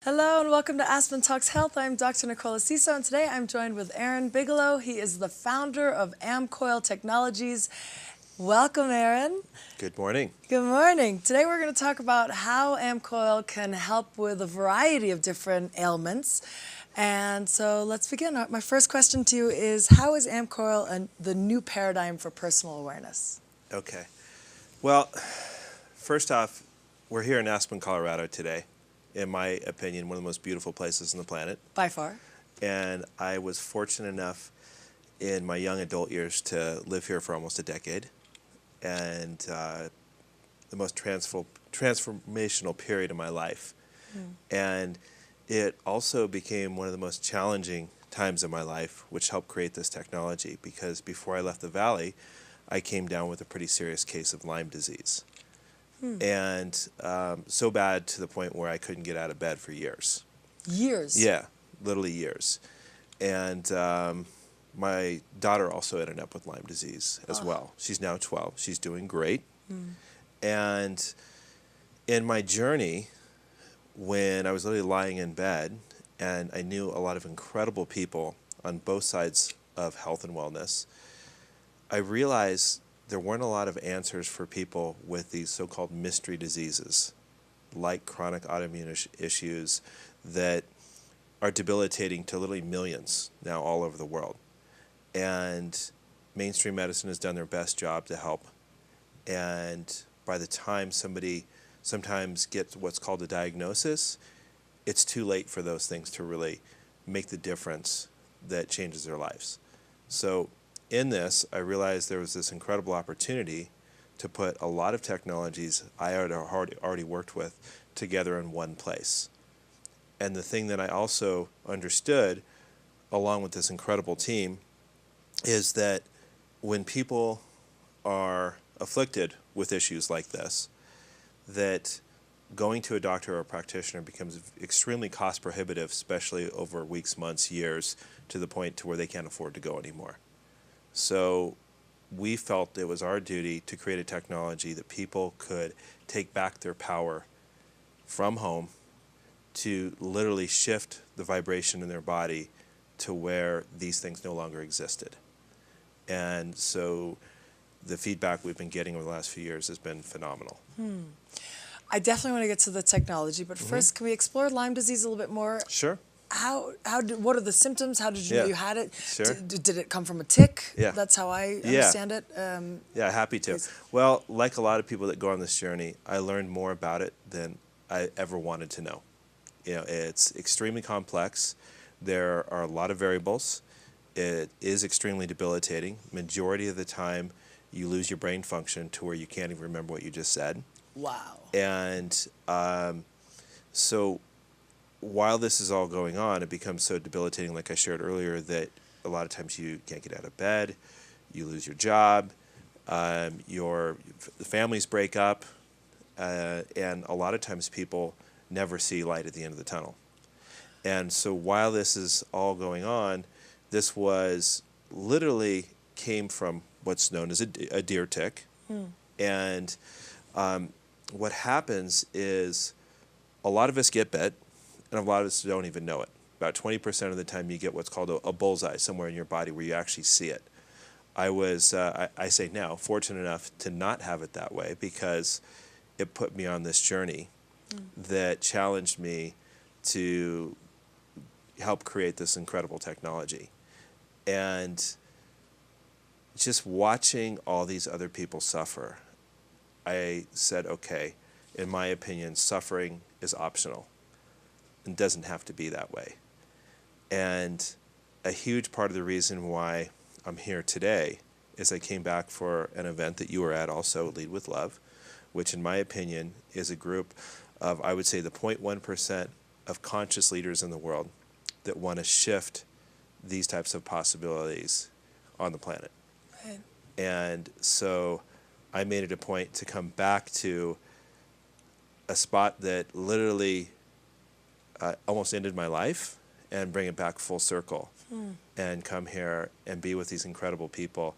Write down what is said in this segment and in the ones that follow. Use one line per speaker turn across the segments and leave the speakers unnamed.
Hello and welcome to Aspen Talks Health. I'm Dr. Nicola Siso, and today I'm joined with Aaron Bigelow. He is the founder of AmpCoil Technologies. Welcome, Aaron.
Good morning.
Good morning. Today we're going to talk about how AmpCoil can help with a variety of different ailments. And so let's begin. My first question to you is, how is AmpCoil the new paradigm for personal awareness?
Okay. Well, first off, we're here in Aspen, Colorado today. In my opinion, one of the most beautiful places on the planet.
By far.
And I was fortunate enough in my young adult years to live here for almost a decade. And the most transformational period of my life. And it also became one of the most challenging times of my life, which helped create this technology, because before I left the valley, I came down with a pretty serious case of Lyme disease. And so bad to the point where I couldn't get out of bed for years.
Years?
Yeah, literally years. And my daughter also ended up with Lyme disease as well. She's now 12. She's doing great. And in my journey, when I was literally lying in bed, and I knew a lot of incredible people on both sides of health and wellness, I realized there weren't a lot of answers for people with these so-called mystery diseases, like chronic autoimmune issues that are debilitating to literally millions now all over the world. And mainstream medicine has done their best job to help. And by the time somebody sometimes gets what's called a diagnosis, it's too late for those things to really make the difference that changes their lives. So in this, I realized there was this incredible opportunity to put a lot of technologies I had already worked with together in one place. And the thing that I also understood, along with this incredible team, is that when people are afflicted with issues like this, that going to a doctor or a practitioner becomes extremely cost prohibitive, especially over weeks, months, years, to the point to where they can't afford to go anymore. So we felt it was our duty to create a technology that people could take back their power from home to literally shift the vibration in their body to where these things no longer existed. And so the feedback we've been getting over the last few years has been phenomenal.
I definitely want to get to the technology, but first, can we explore Lyme disease a little bit more?
Sure.
What are the symptoms? How did you know you had it?
Sure.
Did it come from a tick?
Yeah.
That's how I understand it.
Yeah, happy to.
Please.
Well, like a lot of people that go on this journey, I learned more about it than I ever wanted to know. You know, it's extremely complex. There are a lot of variables. It is extremely debilitating. Majority of the time, you lose your brain function to where you can't even remember what you just said.
Wow.
And so while this is all going on, it becomes so debilitating, like I shared earlier, that a lot of times you can't get out of bed, you lose your job, your families break up, and a lot of times people never see light at the end of the tunnel. And so while this is all going on, this was literally came from what's known as a deer tick. And what happens is a lot of us get bit, and a lot of us don't even know it. About 20% of the time you get what's called a bullseye somewhere in your body where you actually see it. I was, I say now, fortunate enough to not have it that way, because it put me on this journey that challenged me to help create this incredible technology. And just watching all these other people suffer, I said, okay, in my opinion, suffering is optional and doesn't have to be that way. And a huge part of the reason why I'm here today is I came back for an event that you were at also, Lead with Love, which in my opinion is a group of, I would say, the 0.1% of conscious leaders in the world that want to shift these types of possibilities on the planet.
Right.
And so I made it a point to come back to a spot that literally almost ended my life and bring it back full circle and come here and be with these incredible people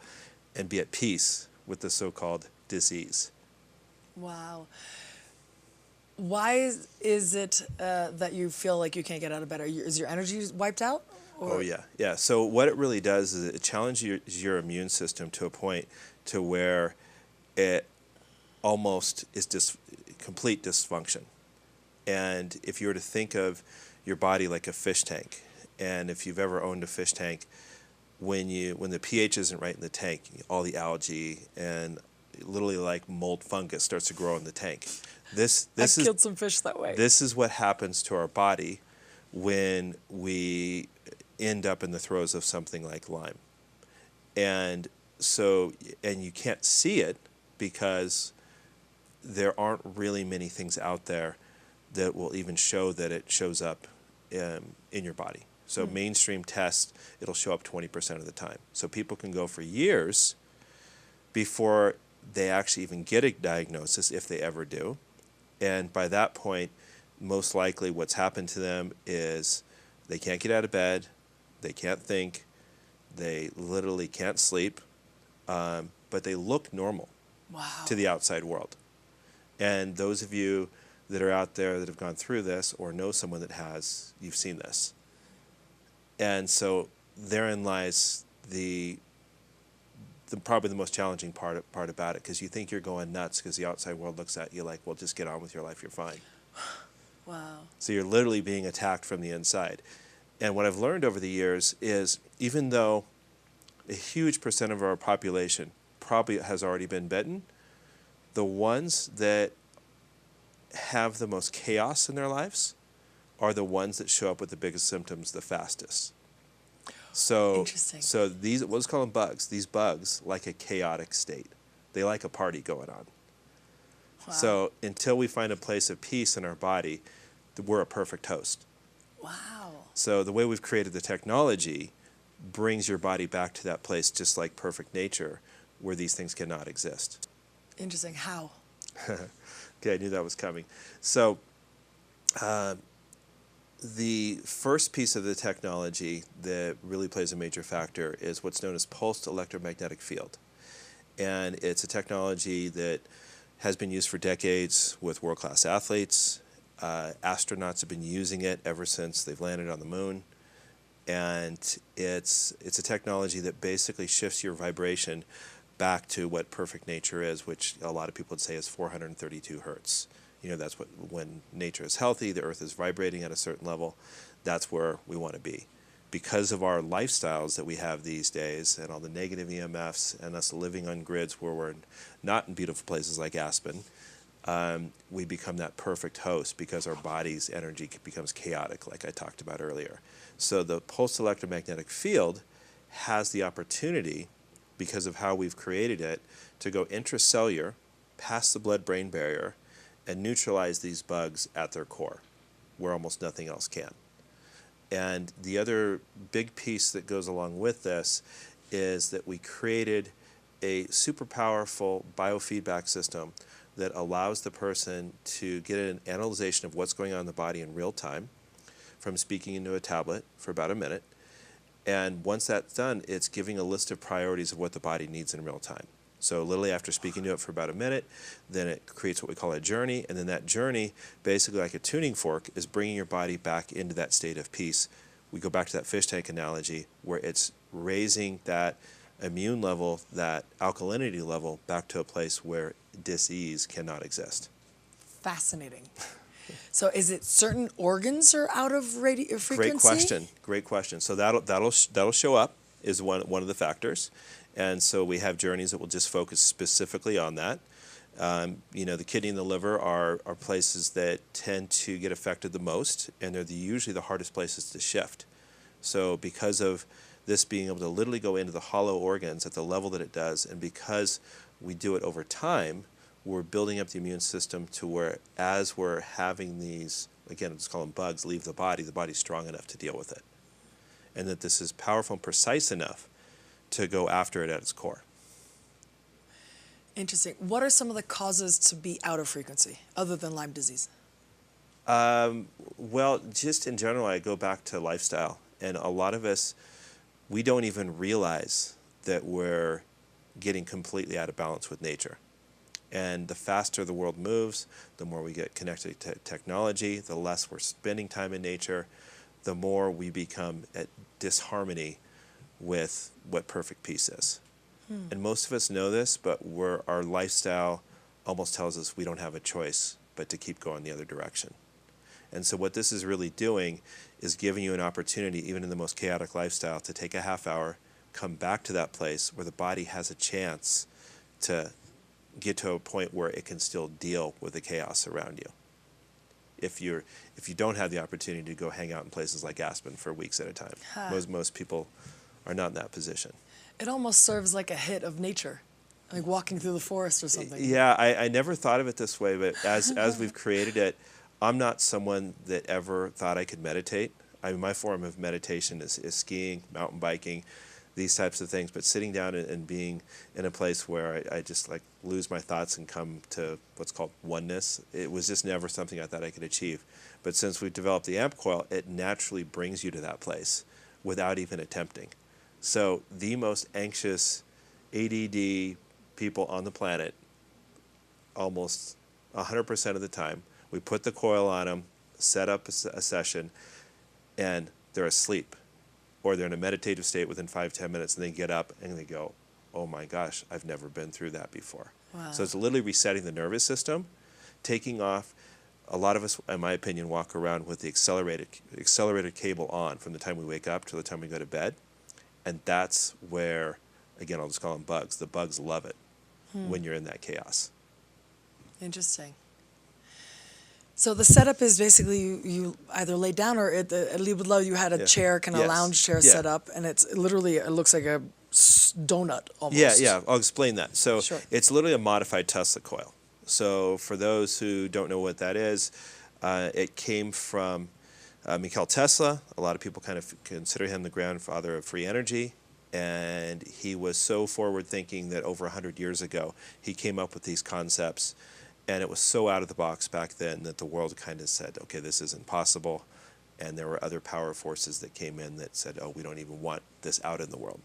and be at peace with the so-called disease.
Wow. Why is it that you feel like you can't get out of bed? Is your energy wiped out?
Oh yeah, yeah. So what it really does is it challenges your immune system to a point to where it almost is complete dysfunction. And if you were to think of your body like a fish tank, and if you've ever owned a fish tank, when the pH isn't right in the tank, all the algae and literally like mold fungus starts to grow in the tank.
I've killed some fish that way.
This is what happens to our body when we end up in the throes of something like Lyme. And so, and you can't see it because there aren't really many things out there that will even show that it shows up in your body. So mainstream tests, it'll show up 20% of the time. So people can go for years before they actually even get a diagnosis, if they ever do. And by that point, most likely what's happened to them is they can't get out of bed, they can't think, they literally can't sleep, but they look normal to the outside world. And those of you that are out there that have gone through this or know someone that has, you've seen this. And so therein lies the probably the most challenging part about it, because you think you're going nuts because the outside world looks at you like, well, just get on with your life, you're fine.
Wow.
So you're literally being attacked from the inside. And what I've learned over the years is even though a huge percent of our population probably has already been bitten, the ones that have the most chaos in their lives are the ones that show up with the biggest symptoms the fastest. So these, let's call them bugs. These bugs like a chaotic state. They like a party going on. Wow. So until we find a place of peace in our body, we're a perfect host.
Wow.
So the way we've created the technology brings your body back to that place, just like perfect nature, where these things cannot exist.
Interesting. How?
Okay, I knew that was coming. So the first piece of the technology that really plays a major factor is what's known as pulsed electromagnetic field. And it's a technology that has been used for decades with world-class athletes. Astronauts have been using it ever since they've landed on the moon. And it's a technology that basically shifts your vibration back to what perfect nature is, which a lot of people would say is 432 hertz. You know, that's when nature is healthy, the earth is vibrating at a certain level, that's where we want to be. Because of our lifestyles that we have these days and all the negative EMFs and us living on grids where we're not in beautiful places like Aspen, we become that perfect host because our body's energy becomes chaotic, like I talked about earlier. So the pulsed electromagnetic field has the opportunity, because of how we've created it, to go intracellular, past the blood-brain barrier, and neutralize these bugs at their core, where almost nothing else can. And the other big piece that goes along with this is that we created a super powerful biofeedback system that allows the person to get an analyzation of what's going on in the body in real time from speaking into a tablet for about a minute. And once that's done, it's giving a list of priorities of what the body needs in real time. So literally after speaking to it for about a minute, then it creates what we call a journey, and then that journey, basically like a tuning fork, is bringing your body back into that state of peace. We go back to that fish tank analogy where it's raising that immune level, that alkalinity level, back to a place where dis-ease cannot exist.
Fascinating. So is it certain organs are out of frequency?
Great question. Great question. So that'll show up is one of the factors. And so we have journeys that will just focus specifically on that. You know, the kidney and the liver are places that tend to get affected the most, and they're usually the hardest places to shift. So because of this being able to literally go into the hollow organs at the level that it does, and because we do it over time, we're building up the immune system to where as we're having these, again, let's call them bugs, leave the body's strong enough to deal with it. And that this is powerful and precise enough to go after it at its core.
Interesting. What are some of the causes to be out of frequency other than Lyme disease?
Well, just in general, I go back to lifestyle. And a lot of us, we don't even realize that we're getting completely out of balance with nature. And the faster the world moves, the more we get connected to technology, the less we're spending time in nature, the more we become at disharmony with what perfect peace is. And most of us know this, but our lifestyle almost tells us we don't have a choice but to keep going the other direction. And so what this is really doing is giving you an opportunity, even in the most chaotic lifestyle, to take a half hour, come back to that place where the body has a chance to get to a point where it can still deal with the chaos around you. If you don't have the opportunity to go hang out in places like Aspen for weeks at a time, most people are not in that position.
It almost serves like a hit of nature, like walking through the forest or something.
Yeah, I never thought of it this way, but as we've created it, I'm not someone that ever thought I could meditate. I mean, my form of meditation is skiing, mountain biking, these types of things, but sitting down and being in a place where I just like lose my thoughts and come to what's called oneness, it was just never something I thought I could achieve. But since we've developed the AmpCoil, it naturally brings you to that place without even attempting. So the most anxious ADD people on the planet, almost 100% of the time, we put the coil on them, set up a session, and they're asleep. Or they're in a meditative state within 5-10 minutes, and they get up and they go, oh my gosh, I've never been through that before.
Wow.
So it's literally resetting the nervous system, taking off. A lot of us, in my opinion, walk around with the accelerated cable on from the time we wake up till the time we go to bed. And that's where, again, I'll just call them bugs. The bugs love it when you're in that chaos.
Interesting. So the setup is basically you either lay down or at Bigelow you had a chair, kind of
Yes.
lounge chair set up, and it's literally, it looks like a donut almost.
Yeah, I'll explain that. So
Sure.
it's literally a modified Tesla coil. So for those who don't know what that is, it came from Nicola Tesla. A lot of people kind of consider him the grandfather of free energy. And he was so forward-thinking that over 100 years ago, he came up with these concepts. And it was so out of the box back then that the world kind of said, okay, this isn't possible. And there were other power forces that came in that said, oh, we don't even want this out in the world.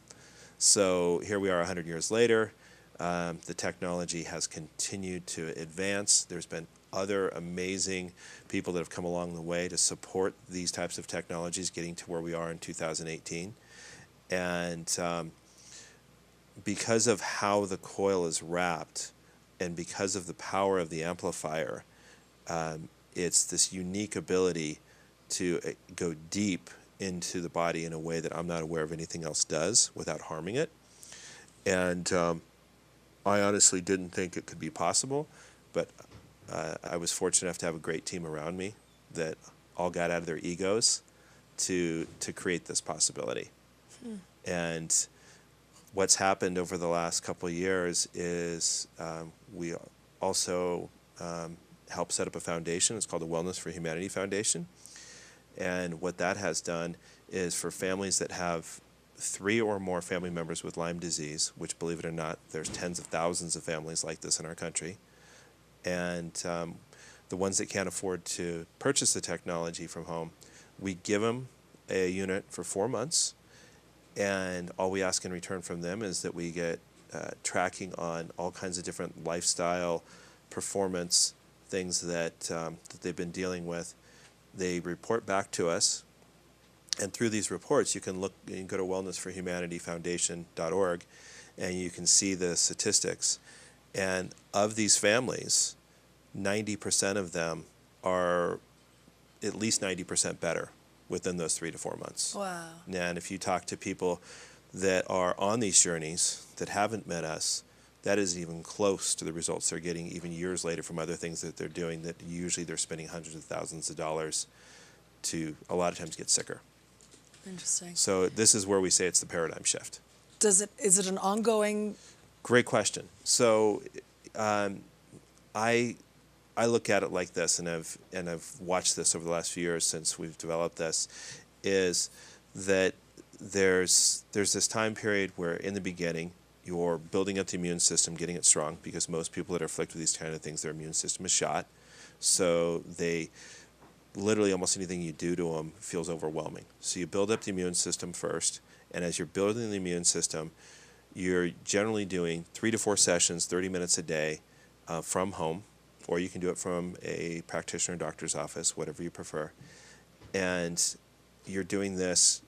So here we are 100 years later. The technology has continued to advance. There's been other amazing people that have come along the way to support these types of technologies getting to where we are in 2018. And because of how the coil is wrapped and because of the power of the amplifier, it's this unique ability to go deep into the body in a way that I'm not aware of anything else does without harming it. And I honestly didn't think it could be possible, but I was fortunate enough to have a great team around me that all got out of their egos to create this possibility. And what's happened over the last couple of years is we also helped set up a foundation. It's called the Wellness for Humanity Foundation. And what that has done is for families that have 3 or more family members with Lyme disease, which, believe it or not, there's tens of thousands of families like this in our country, and the ones that can't afford to purchase the technology from home, we give them a unit for 4 months, and all we ask in return from them is that we get tracking on all kinds of different lifestyle, performance things that they've been dealing with. They report back to us, and through these reports, you can go to wellnessforhumanityfoundation.org, and you can see the statistics. And of these families, 90% of them are at least 90% better within those 3 to 4 months.
Wow.
And if you talk to people that are on these journeys that haven't met us, that isn't even close to the results they're getting even years later from other things that they're doing that usually they're spending hundreds of thousands of dollars to a lot of times get sicker.
Interesting.
So this is where we say it's the paradigm shift.
Is it an ongoing?
Great question. So I look at it like this, and I've watched this over the last few years since we've developed this, is that there's this time period where in the beginning you're building up the immune system, getting it strong, because most people that are afflicted with these kind of things, their immune system is shot. So they literally almost anything you do to them feels overwhelming. So you build up the immune system first, and as you're building the immune system, you're generally doing 3 to 4 sessions, 30 minutes a day, from home, or you can do it from a practitioner or doctor's office, whatever you prefer. And you're doing this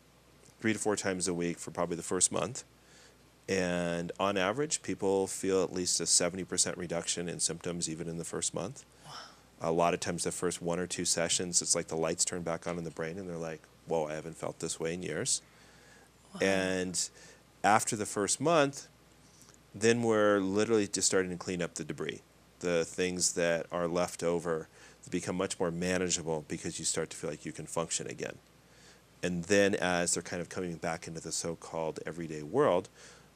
3 to 4 times a week for probably the first month. And on average, people feel at least a 70% reduction in symptoms even in the first month. A lot of times the first 1 or 2 sessions, it's like the lights turn back on in the brain and they're like, whoa, I haven't felt this way in years.
Wow.
And after the first month, then we're literally just starting to clean up the debris. The things that are left over become much more manageable because you start to feel like you can function again. And then as they're kind of coming back into the so-called everyday world,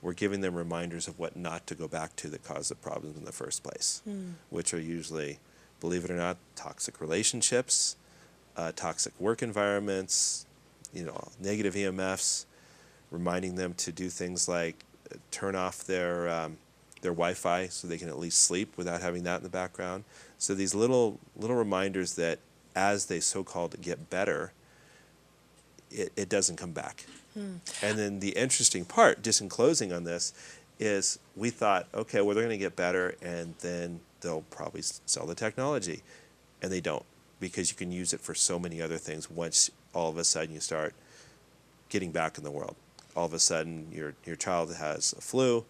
we're giving them reminders of what not to go back to that caused the problems in the first place, which are usually, believe it or not, toxic relationships, toxic work environments, negative EMFs, reminding them to do things like turn off their Wi-Fi so they can at least sleep without having that in the background. So these little reminders that as they so-called get better, it doesn't come back. And then the interesting part, just in closing on this, is we thought, okay, well, they're going to get better and then they'll probably sell the technology. And they don't, because you can use it for so many other things once all of a sudden you start getting back in the world. All of a sudden your child has a flu,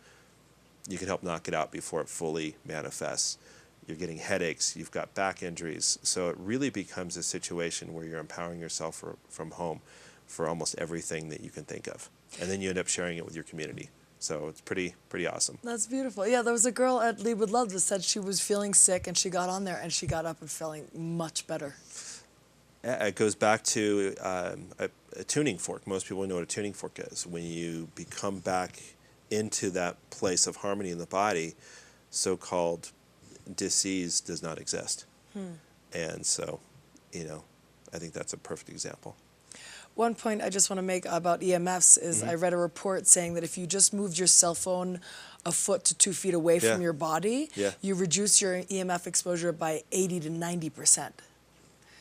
you can help knock it out before it fully manifests. You're getting headaches, you've got back injuries. So it really becomes a situation where you're empowering yourself from home for almost everything that you can think of. And then you end up sharing it with your community. So it's pretty awesome.
That's beautiful. Yeah, there was a girl at Lead with Love that said she was feeling sick and she got on there and she got up and feeling much better.
It goes back to a tuning fork. Most people know what a tuning fork is. When you become back into that place of harmony in the body, so-called disease does not exist. And so, I think that's a perfect example.
One point I just want to make about EMFs is I read a report saying that if you just moved your cell phone a foot to 2 feet away from your body, you reduce your EMF exposure by 80 to 90%.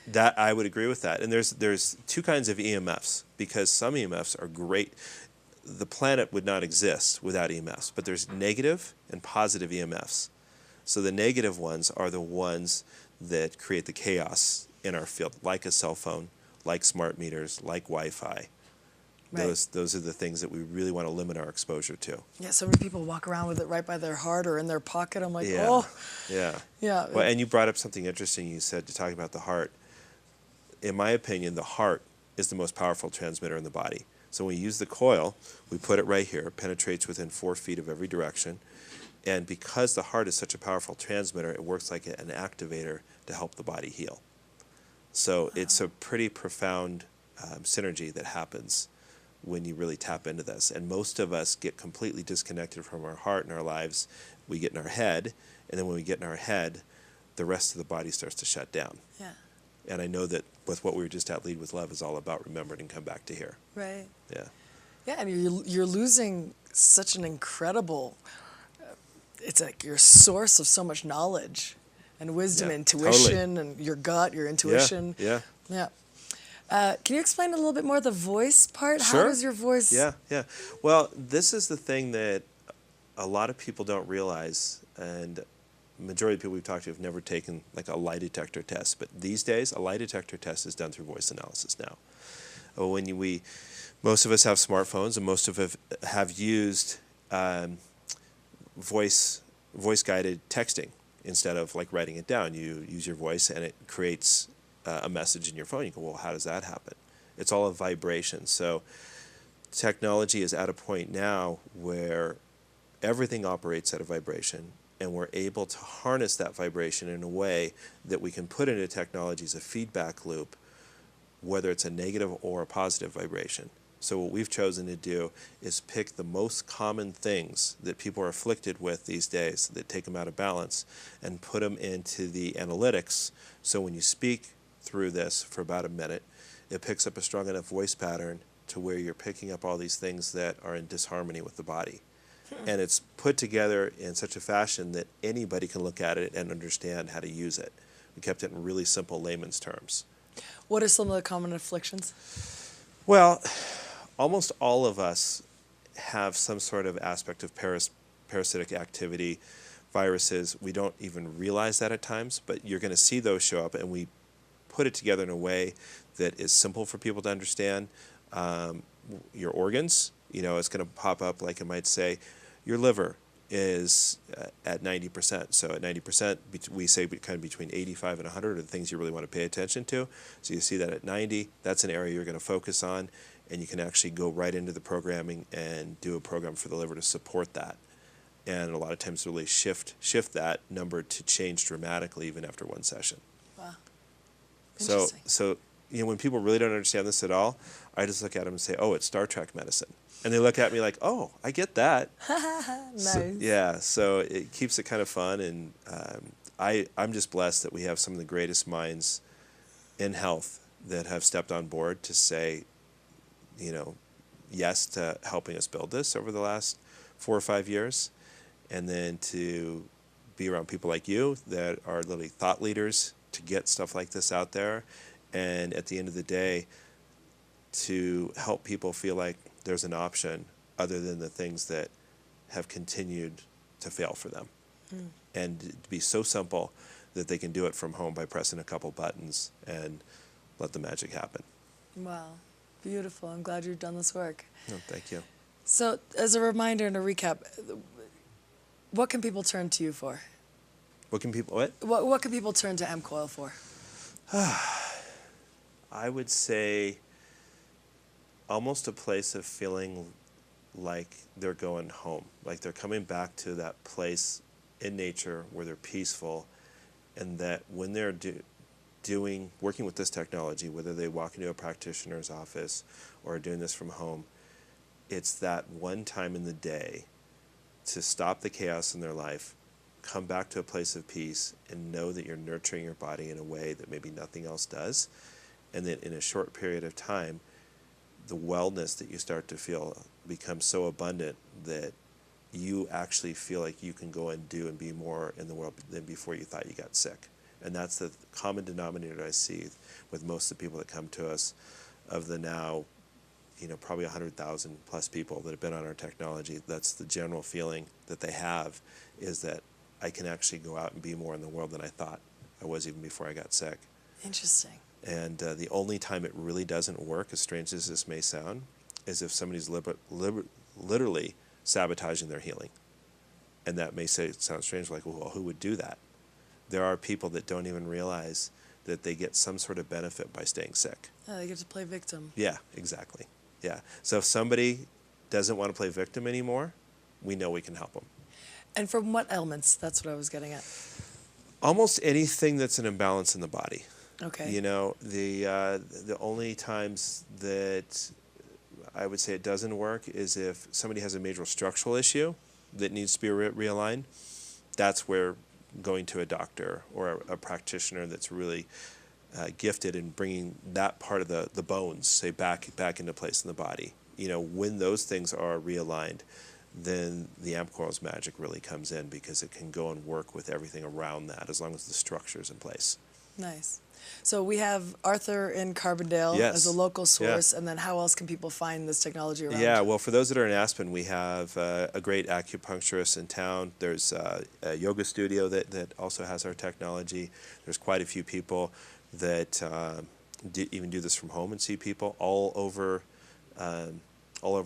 That I would agree with that. And there's 2 kinds of EMFs, because some EMFs are great. The planet would not exist without EMFs, but there's negative and positive EMFs. So the negative ones are the ones that create the chaos in our field, like a cell phone, like smart meters, like Wi-Fi. Right. Those are the things that we really want to limit our exposure to.
Yeah, so many people walk around with it right by their heart or in their pocket. I'm like,
Yeah.
oh.
Yeah.
Yeah.
Well, and you brought up something interesting. You said to talk about the heart. In my opinion, the heart is the most powerful transmitter in the body. So when we use the coil, we put it right here. It penetrates within 4 feet of every direction. And because the heart is such a powerful transmitter, it works like an activator to help the body heal. So it's a pretty profound synergy that happens when you really tap into this. And most of us get completely disconnected from our heart in our lives. We get in our head, and then when we get in our head, the rest of the body starts to shut down.
Yeah.
And I know that with what we were just at Lead with Love is all about remember it and come back to here.
Right.
Yeah.
Yeah, and you're losing such an incredible, it's like your source of so much knowledge and wisdom, intuition, and your gut, your intuition.
Yeah.
Yeah. Can you explain a little bit more the voice part?
Sure.
How does your voice...
Yeah. Well, this is the thing that a lot of people don't realize, and majority of people we've talked to have never taken like a lie detector test. But these days, a lie detector test is done through voice analysis now. Most of us have smartphones, and most of us have used voice-guided texting instead of like writing it down. You use your voice, and it creates a message in your phone. You go, well, how does that happen? It's all a vibration. So technology is at a point now where everything operates at a vibration, and we're able to harness that vibration in a way that we can put into technology as a feedback loop, whether it's a negative or a positive vibration. So what we've chosen to do is pick the most common things that people are afflicted with these days that take them out of balance and put them into the analytics. So when you speak through this for about a minute, it picks up a strong enough voice pattern to where you're picking up all these things that are in disharmony with the body. And it's put together in such a fashion that anybody can look at it and understand how to use it. We kept it in really simple layman's terms.
What are some of the common afflictions?
Well, almost all of us have some sort of aspect of parasitic activity viruses. We don't even realize that at times, but you're going to see those show up, and we put it together in a way that is simple for people to understand. Your organs, it's going to pop up like it might say, your liver is at 90%. So at 90%, we say kind of between 85 and 100 are the things you really want to pay attention to. So you see that at 90, that's an area you're going to focus on, and you can actually go right into the programming and do a program for the liver to support that. And a lot of times really shift that number to change dramatically even after one session.
Wow.
So,
Interesting.
when people really don't understand this at all, I just look at them and say, oh, it's Star Trek medicine. And they look at me like, oh, I get that.
Nice.
So it keeps it kind of fun. And I'm just blessed that we have some of the greatest minds in health that have stepped on board to say, yes to helping us build this over the last 4 or 5 years. And then to be around people like you that are literally thought leaders to get stuff like this out there. And at the end of the day, to help people feel like there's an option other than the things that have continued to fail for them. And to be so simple that they can do it from home by pressing a couple buttons and let the magic happen.
Wow. Beautiful. I'm glad you've done this work.
No, thank you.
So as a reminder and a recap, what can people turn to you for?
What can people,
What can people turn to AmpCoil for?
I would say almost a place of feeling like they're going home, like they're coming back to that place in nature where they're peaceful, and that when they're working with this technology, whether they walk into a practitioner's office or are doing this from home, it's that one time in the day to stop the chaos in their life, come back to a place of peace, and know that you're nurturing your body in a way that maybe nothing else does, and that in a short period of time, the wellness that you start to feel becomes so abundant that you actually feel like you can go and do and be more in the world than before you thought you got sick. And that's the common denominator I see with most of the people that come to us, of the now, probably 100,000 plus people that have been on our technology. That's the general feeling that they have, is that I can actually go out and be more in the world than I thought I was even before I got sick.
Interesting.
And the only time it really doesn't work, as strange as this may sound, is if somebody's literally sabotaging their healing. And that may sound strange, like, well, who would do that? There are people that don't even realize that they get some sort of benefit by staying sick.
Yeah, they get to play victim.
Yeah, exactly. Yeah. So if somebody doesn't want to play victim anymore, we know we can help them.
And from what ailments? That's what I was getting at.
Almost anything that's an imbalance in the body.
Okay.
The only times that I would say it doesn't work is if somebody has a major structural issue that needs to be realigned. That's where going to a doctor or a practitioner that's really gifted in bringing that part of the bones, say, back into place in the body. When those things are realigned, then the AmpCoil's magic really comes in, because it can go and work with everything around that as long as the structure's in place.
Nice. So we have Arthur in Carbondale as a local source, and then how else can people find this technology around?
Yeah, well, for those that are in Aspen, we have a great acupuncturist in town. There's a yoga studio that also has our technology. There's quite a few people that even do this from home and see people all over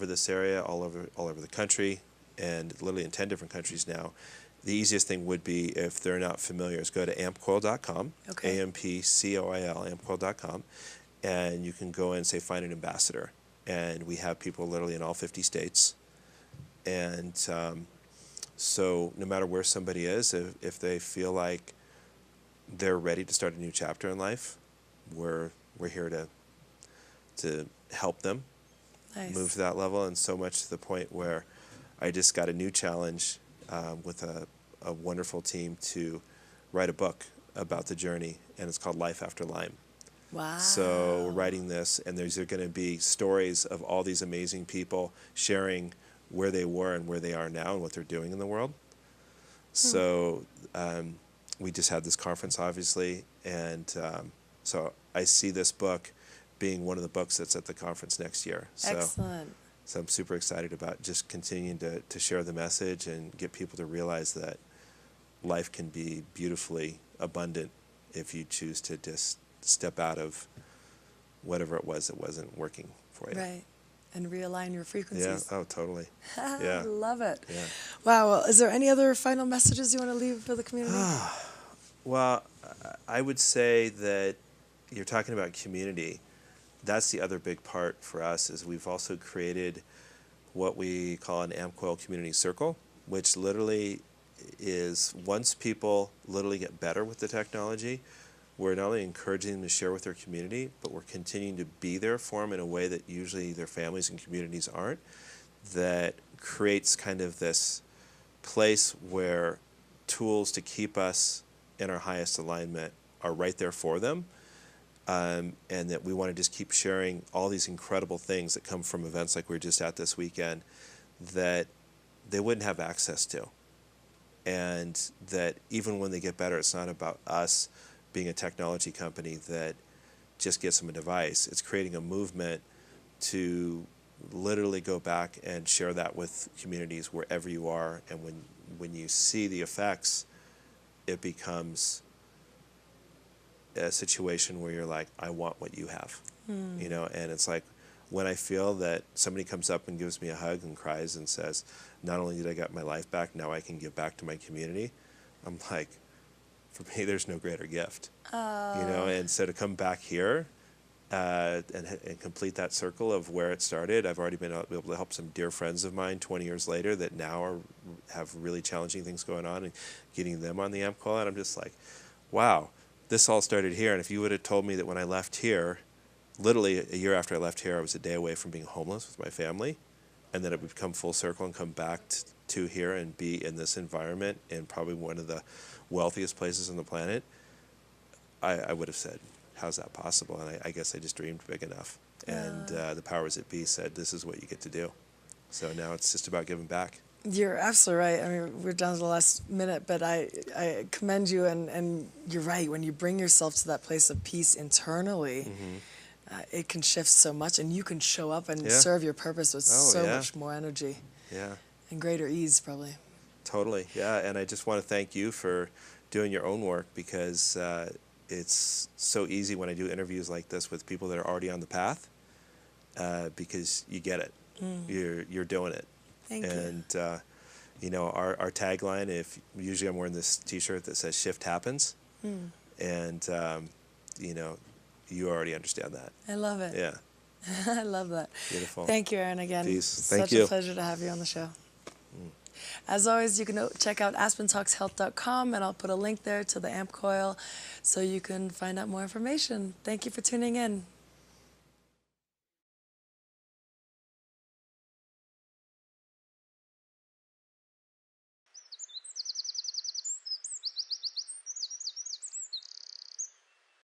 this area, all over the country, and literally in 10 different countries now. The easiest thing would be, if they're not familiar, is go to ampcoil.com,
okay.
AmpCoil, ampcoil.com, and you can go and say, find an ambassador. And we have people literally in all 50 states. And so no matter where somebody is, if they feel like they're ready to start a new chapter in life, we're here to help them move to that level. And so much to the point where I just got a new challenge with a wonderful team to write a book about the journey, and it's called Life After Lyme.
Wow.
So we're writing this, and there's going to be stories of all these amazing people sharing where they were and where they are now and what they're doing in the world. So we just had this conference, obviously, and so I see this book being one of the books that's at the conference next year. So,
excellent.
So I'm super excited about just continuing to share the message and get people to realize that life can be beautifully abundant if you choose to just step out of whatever it was that wasn't working for you.
Right. And realign your
Yeah.
frequencies.
Oh, totally.
I
Yeah.
love it.
Yeah.
Wow. Well, is there any other final messages you want to leave for the community?
Well, I would say that you're talking about community. That's the other big part for us is we've also created what we call an AmpCoil community circle, which literally is once people literally get better with the technology, we're not only encouraging them to share with their community, but we're continuing to be there for them in a way that usually their families and communities aren't, that creates kind of this place where tools to keep us in our highest alignment are right there for them, and that we want to just keep sharing all these incredible things that come from events like we were just at this weekend that they wouldn't have access to. And that even when they get better, it's not about us being a technology company that just gets them a device. It's creating a movement to literally go back and share that with communities wherever you are. And when you see the effects, it becomes a situation where you're like, I want what you have. You know, and it's like when I feel that somebody comes up and gives me a hug and cries and says, not only did I get my life back, now I can give back to my community. I'm like, for me, there's no greater gift. You know, and so to come back here and complete that circle of where it started, I've already been able to help some dear friends of mine 20 years later that now have really challenging things going on and getting them on the AmpCoil. And I'm just like, wow, this all started here. And if you would have told me that when I left here, literally a year after I left here, I was a day away from being homeless with my family, and that it would come full circle and come back to here and be in this environment in probably one of the wealthiest places on the planet, I would have said, how's that possible? And I guess I just dreamed big enough. And the powers that be said, this is what you get to do. So now it's just about giving back.
You're absolutely right. I mean, we're down to the last minute, but I commend you, and you're right. When you bring yourself to that place of peace internally, it can shift so much, and you can show up and serve your purpose with much more energy.
Yeah.
And greater ease, probably.
Totally, yeah. And I just want to thank you for doing your own work, because it's so easy when I do interviews like this with people that are already on the path, because you get it. You're doing it.
Thank you.
And you know, our tagline, usually I'm wearing this T-shirt that says "Shift happens," and you know, you already understand that.
I love it.
Yeah.
I love that.
Beautiful.
Thank you, Aaron, again.
Peace.
Such
Thank you.
a pleasure to have you on the show. As always, you can check out aspentalkshealth.com, and I'll put a link there to the AmpCoil so you can find out more information. Thank you for tuning in.